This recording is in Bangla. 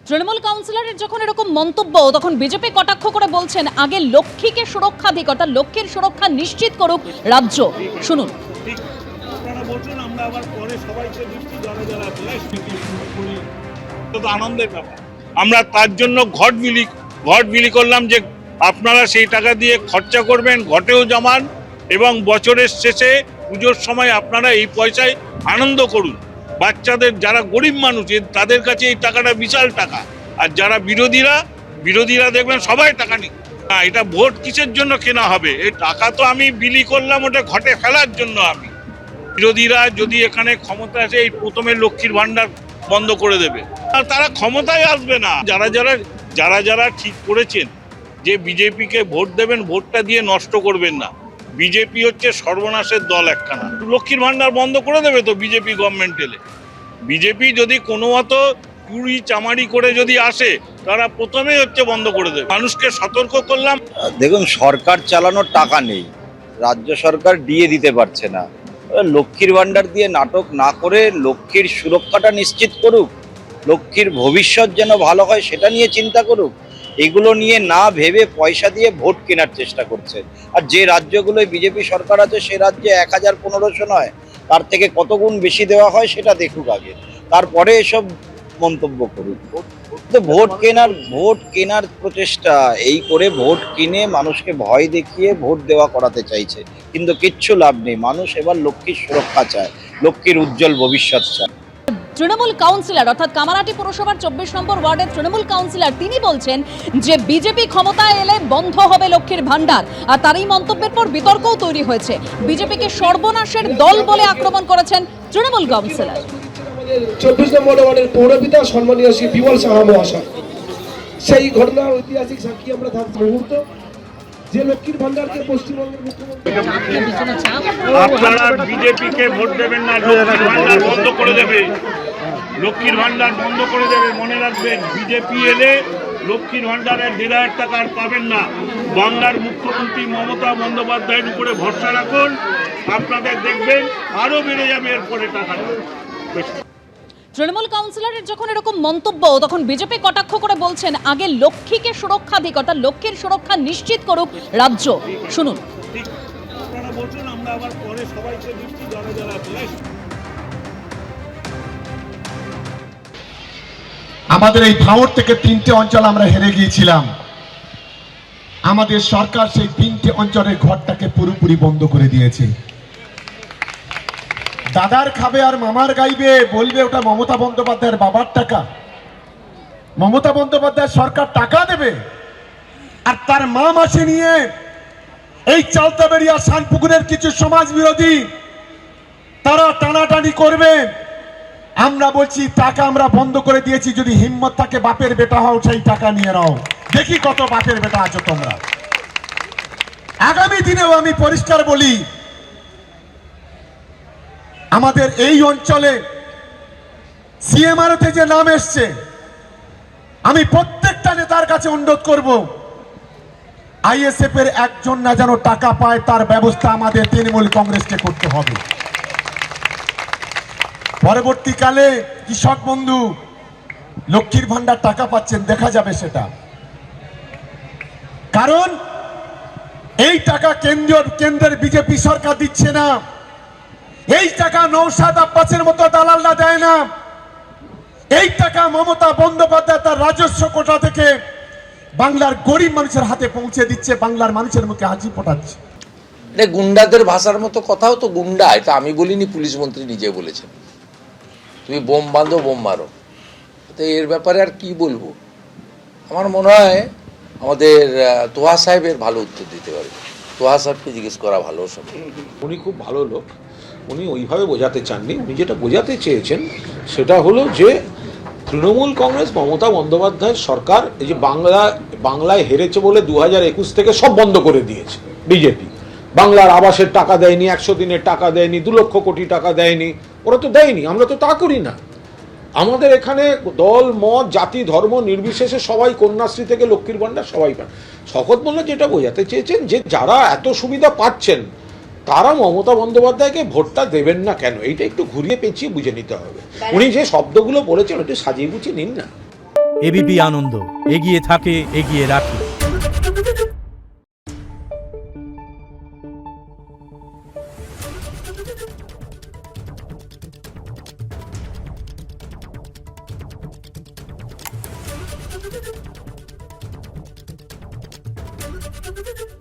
তৃণমূল কাউন্সিলরের যখন এরকম মন্তব্য তখন বিজেপি কটাক্ষ করে বলছেন আগে লক্ষ্মীকে সুরক্ষা দিক, অর্থাৎ লক্ষ্মীর সুরক্ষা নিশ্চিত করুক রাজ্য। শুনুন। আনন্দের ব্যাপার, আমরা তার জন্য ঘট বিলি করলাম যে আপনারা সেই টাকা দিয়ে খরচা করবেন, ঘটেও জমান এবং বছরের শেষে পুজোর সময় আপনারা এই পয়সায় আনন্দ করুন। বাচ্চাদের যারা গরিব মানুষ তাদের কাছে এই টাকাটা বিশাল টাকা। আর যারা বিরোধীরা দেখবেন সবাই টাকা নিক না, এটা ভোট কিসের জন্য কেনা হবে? এই টাকা তো আমি বিলি করলাম ওটা ঘটে ফেলার জন্য। আমি বিরোধীরা যদি এখানে ক্ষমতা আসে এই প্রথমে লক্ষ্মীর ভান্ডার বন্ধ করে দেবে, আর তারা ক্ষমতায় আসবে না। যারা ঠিক করেছেন যে বিজেপিকে ভোট দেবেন, ভোটটা দিয়ে নষ্ট করবেন না। বিজেপি হচ্ছে সর্বনাশের দল একখানা। লক্ষ্মীর ভান্ডার বন্ধ করে দেবে তো বিজেপি গভর্নমেন্ট এলে? বিজেপি যদি কোনো মতো চুরি চামারি করে যদি আসে তারা প্রথমেই হচ্ছে বন্ধ করে দেবে। মানুষকে সতর্ক করলাম। দেখুন, সরকার চালানোর টাকা নেই, রাজ্য সরকার দিয়ে দিতে পারছে না। লক্ষ্মীর ভান্ডার দিয়ে নাটক না করে লক্ষ্মীর সুরক্ষাটা নিশ্চিত করুক, লক্ষ্মীর ভবিষ্যৎ যেন ভালো হয় সেটা নিয়ে চিন্তা করুক। এগুলো নিয়ে না ভেবে পয়সা দিয়ে ভোট কেনার চেষ্টা করছে। আর যে রাজ্যগুলোয় বিজেপি সরকার আছে সে রাজ্যে 1000-1500 নয়, তার থেকে কত গুণ বেশি দেওয়া হয় সেটা দেখুক আগে, তারপরে এসব মন্তব্য করুক। ভোট কেনার প্রচেষ্টা এই করে ভোট কিনে মানুষকে ভয় দেখিয়ে ভোট দেওয়া করাতে চাইছে, কিন্তু কিচ্ছু লাভ নেই। মানুষ এবার লক্ষ্মীর সুরক্ষা চায়, লক্ষ্মীর উজ্জ্বল ভবিষ্যৎ চায়। তৃণমূল কাউন্সিলর অর্থাৎ কামারহাটি পুরসভার 24 নম্বর ওয়ার্ডের তৃণমূল কাউন্সিলর তিনি বলছেন যে বিজেপি ক্ষমতায় এলে বন্ধ হবে লক্ষ্মীর ভান্ডার। আর তার এই মন্তব্যের পর বিতর্কও তৈরি হয়েছে। বিজেপিকে সর্বনাশের দল বলে আক্রমণ করেছেন তৃণমূল কাউন্সিলর। 24 নম্বর ওয়ার্ডের পৌরপিতা সম্মানীয় শ্রী বিমল সাহা মহাশয়, সেই ঘটনার ঐতিহাসিক সাক্ষী আমরা থাকতে মুহূর্ত যে লক্ষ্মীর ভান্ডারকে পশ্চিমবঙ্গের মুখ্যমন্ত্রী আপনারা বিজেপিকে ভোট দেবেন না, লক্ষ্মীর ভান্ডার বন্ধ করে দেবে। লক্ষ্মীর ভান্ডার বন্ধ করে দেবে। মনে রাখবেন, বিজেপি এলে লক্ষ্মীর ভান্ডারের 1,500 টাকা আর পাবেন না। বাংলার মুখ্যমন্ত্রী মমতা বন্দ্যোপাধ্যায়ের উপরে ভরসা রাখুন, আপনাদের দেখবেন আরো বেড়ে যাবে এরপরে টাকাটা। তৃণমূল কাউন্সিলরের যখন এরকম মন্তব্য তখন বিজেপি কটাক্ষ করে বলছেন আগে লক্ষ্মীকে সুরক্ষা দিক, অর্থাৎ লক্ষ্মীর সুরক্ষা নিশ্চিত করুক রাজ্য। শুনুন। আপনারা বলছেন, আমরা আবার পরে সবাইকে দিচ্ছি যারা আমাদের এই ভাঙড় থেকে 3টে অঞ্চল আমরা হেরে গিয়েছিলাম। আমাদের সরকার সেই 3টে অঞ্চলের ঘরটাকে পুরোপুরি বন্ধ করে দিয়েছে। দাদার খাবে আর মামার গাইবে, বলবে ওটা মমতা বন্দ্যোপাধ্যায়ের বাবার টাকা। মমতা বন্দ্যোপাধ্যায় সরকার টাকা দেবে আর তার মা মাসে নিয়ে এই চালতাবেড়িয়া শানপুকুরের কিছু সমাজ বিরোধী তারা টানাটানি করবে। আমরা বলছি টাকা আমরা বন্ধ করে দিয়েছি, যদি হিম্মত থাকে বাপের বেটা হও সেই টাকা নিয়ে নাও, দেখি কত বাপের বেটা আছো তোমরা। আগামী দিনেও আমি পরিষ্কার বলি, আমাদের এই অঞ্চলে সিএমআরতে যে নাম এসছে, আমি প্রত্যেকটা নেতার কাছে অনুরোধ করব আইএসএফ এর একজন না যেন টাকা পায় তার ব্যবস্থা আমাদের তৃণমূল কংগ্রেসকে করতে হবে। পরবর্তীকালে কৃষক বন্ধু লক্ষ্মীর ভান্ডার টাকা পাচ্ছেন, দেখা যাবে সেটা। কারণ এই টাকা কেন্দ্রের বিজেপি সরকার দিচ্ছে না, এই টাকা নওশাদ আব্বাসের মতো দালালরা দেয় না, এই টাকা মমতা বন্দ্যোপাধ্যায় তার রাজস্ব কোটা থেকে বাংলার গরিব মানুষের হাতে পৌঁছে দিচ্ছে, বাংলার মানুষের মুখে হাসি ফোটাচ্ছে। এটা গুন্ডাদের ভাষার মতো কথাও তো গুন্ডা, এটা আমি বলিনি, পুলিশ মন্ত্রী নিজে বলেছেন। তুমি বোম বাঁধো, বোম মারো। তো এর ব্যাপারে আর কি বলবো? আমার মনে হয় আমাদের তোহা সাহেবের ভালো উত্তর দিতে পারবে। তোহা সাহেবকে জিজ্ঞেস করা ভালো। সব উনি খুব ভালো লোক, উনি ওইভাবে বোঝাতে চাননি। উনি যেটা বোঝাতে চেয়েছেন সেটা হলো যে তৃণমূল কংগ্রেস মমতা বন্দ্যোপাধ্যায়ের সরকার এই যে বাংলায় হেরেছে বলে 2021 থেকে সব বন্ধ করে দিয়েছে বিজেপি। বাংলার আবাসের টাকা দেয়নি, 100 দিনের টাকা দেয়নি, 2 লক্ষ কোটি টাকা দেয়নি, ওরা তো দেয়নি। আমরা তো তা করি না। আমাদের এখানে দল মত জাতি ধর্ম নির্বিশেষে সবাই কন্যাশ্রী থেকে লক্ষ্মীর ভান্ডার সবাই পান। শপথ মোল্লা যেটা বোঝাতে চেয়েছেন যে যারা এত সুবিধা পাচ্ছেন তারা মমতা বন্দ্যোপাধ্যায়কে ভোটটা দেবেন না কেন, এইটা একটু ঘুরিয়ে পেঁচিয়ে বুঝে নিতে হবে। উনি যে শব্দগুলো বলেছেন ওটা সাজিয়ে গুছিয়ে নিন না। এবিপি আনন্দ, এগিয়ে থাকে, এগিয়ে রাখে। Thank you.